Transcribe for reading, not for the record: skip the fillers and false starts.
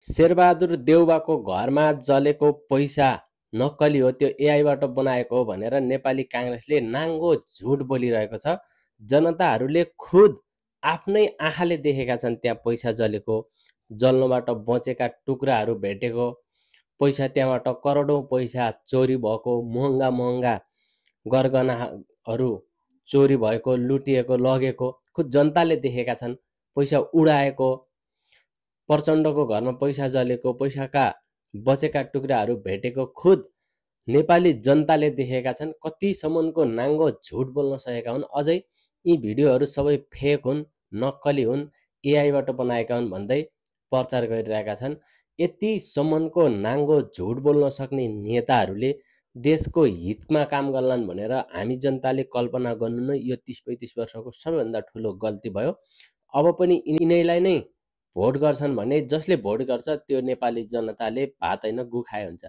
शेरबहादुर देउवाको घरमा जलेको पैसा नक्कली हो, त्यो एआईबाट बनाएको हो भनेर नेपाली काङ्ग्रेसले नाङ्गो झुट बोलिरहेको छ। जनताहरूले खुद आफ्नै आँखाले देखेका छन् त्यहाँ पैसा जलेको, जल्नबाट बचेका टुक्राहरू भेटेको, पैसा त्यहाँबाट करोडौँ पैसा चोरी भएको, महँगा महँगा गरगहनाहरू चोरी भएको, लुटिएको, लगेको खुद जनताले देखेका छन्। पैसा उडाएको, प्रचण्डको घरमा पैसा जलेको, पैसाका बचेका टुक्राहरू भेटेको खुद नेपाली जनताले देखेका छन्। कतिसम्मको नाङ्गो झुट बोल्न सकेका हुन्। अझै यी भिडियोहरू सबै फेक हुन्, नक्कली हुन्, एआईबाट बनाएका हुन् भन्दै प्रचार गरिरहेका छन्। यतिसम्मको नाङ्गो झुट बोल्न सक्ने नेताहरूले देशको हितमा काम गर्लान् भनेर हामी जनताले कल्पना गर्नु नै यो 30-35 वर्षको सबैभन्दा ठुलो गल्ती भयो। अब पनि यिनैलाई नै भोट गर्छन् भने जसले भोट गर्छ त्यो नेपाली जनताले भात हैन गु खाए हुन्छ।